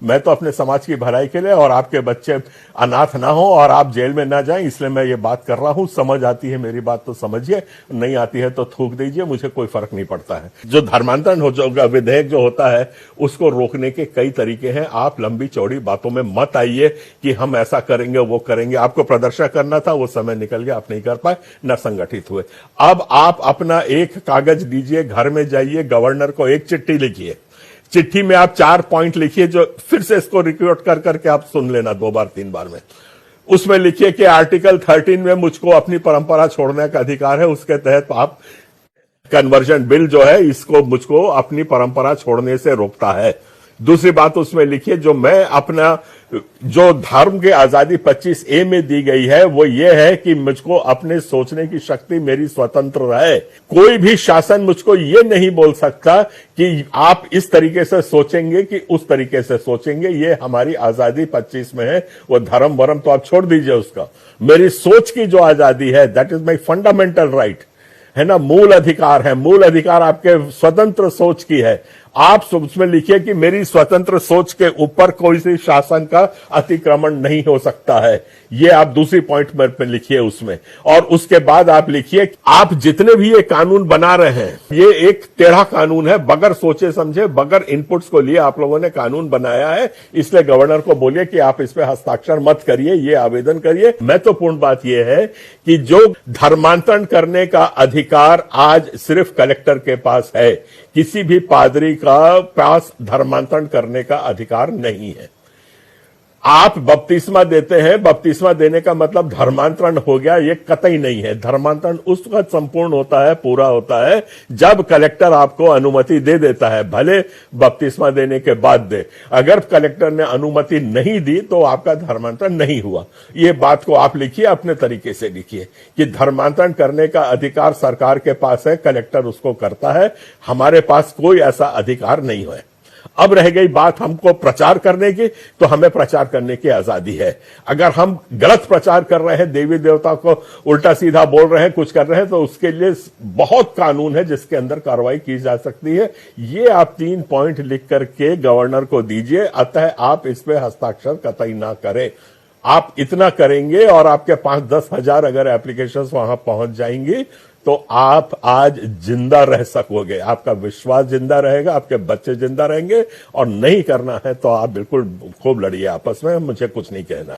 मैं तो अपने समाज की भलाई के लिए और आपके बच्चे अनाथ ना हो और आप जेल में ना जाएं, इसलिए मैं ये बात कर रहा हूं। समझ आती है मेरी बात तो समझिए, नहीं आती है तो थूक दीजिए, मुझे कोई फर्क नहीं पड़ता है। जो धर्मांतरण हो जाएगा विधेयक जो होता है उसको रोकने के कई तरीके हैं। आप लंबी चौड़ी बातों में मत आइए कि हम ऐसा करेंगे वो करेंगे। आपको प्रदर्शन करना था, वो समय निकल गया, आप नहीं कर पाए, न संगठित हुए। अब आप अपना एक कागज दीजिए, घर में जाइए, गवर्नर को एक चिट्ठी लिखिए। चिट्ठी में आप 4 पॉइंट लिखिए, जो फिर से इसको रिक्रूट कर करके आप सुन लेना 2 बार 3 बार में। उसमें लिखिए कि आर्टिकल 13 में मुझको अपनी परंपरा छोड़ने का अधिकार है, उसके तहत आप कन्वर्जन बिल जो है इसको मुझको अपनी परंपरा छोड़ने से रोकता है। दूसरी बात उसमें लिखिए, जो मैं अपना जो धर्म की आजादी 25A में दी गई है वो ये है कि मुझको अपने सोचने की शक्ति मेरी स्वतंत्र है। कोई भी शासन मुझको ये नहीं बोल सकता कि आप इस तरीके से सोचेंगे कि उस तरीके से सोचेंगे। ये हमारी आजादी 25 में है। वो धर्म वरम तो आप छोड़ दीजिए उसका, मेरी सोच की जो आजादी है that is my fundamental right, है ना, मूल अधिकार है। मूल अधिकार आपके स्वतंत्र सोच की है। आप उसमें लिखिए कि मेरी स्वतंत्र सोच के ऊपर कोई सी शासन का अतिक्रमण नहीं हो सकता है। ये आप दूसरी पॉइंट में लिखिए उसमें। और उसके बाद आप लिखिए, आप जितने भी ये कानून बना रहे हैं ये एक टेढ़ा कानून है, बगैर सोचे समझे, बगैर इनपुट्स को लिए आप लोगों ने कानून बनाया है। इसलिए गवर्नर को बोलिए कि आप इस पे हस्ताक्षर मत करिए, ये आवेदन करिए। महत्वपूर्ण बात यह है कि जो धर्मांतरण करने का अधिकार आज सिर्फ कलेक्टर के पास है, किसी भी पादरी का पास धर्मांतरण करने का अधिकार नहीं है। आप बपतिस्मा देते हैं, बपतिस्मा देने का मतलब धर्मांतरण हो गया, ये कतई नहीं है। धर्मांतरण उस वक्त संपूर्ण होता है, पूरा होता है जब कलेक्टर आपको अनुमति दे देता है, भले बपतिस्मा देने के बाद दे। अगर कलेक्टर ने अनुमति नहीं दी तो आपका धर्मांतरण नहीं हुआ। ये बात को आप लिखिए, अपने तरीके से लिखिए कि धर्मांतरण करने का अधिकार सरकार के पास है, कलेक्टर उसको करता है, हमारे पास कोई ऐसा अधिकार नहीं है। अब रह गई बात हमको प्रचार करने की, तो हमें प्रचार करने की आजादी है। अगर हम गलत प्रचार कर रहे हैं, देवी देवता को उल्टा सीधा बोल रहे हैं, कुछ कर रहे हैं, तो उसके लिए बहुत कानून है जिसके अंदर कार्रवाई की जा सकती है। ये आप 3 पॉइंट लिख करके गवर्नर को दीजिए। अतः आप इस पे हस्ताक्षर कतई ना करें। आप इतना करेंगे और आपके 5-10 हजार अगर एप्लीकेशंस वहां पहुंच जाएंगी तो आप आज जिंदा रह सकोगे, आपका विश्वास जिंदा रहेगा, आपके बच्चे जिंदा रहेंगे। और नहीं करना है तो आप बिल्कुल खूब लड़िए आपस में, मुझे कुछ नहीं कहना।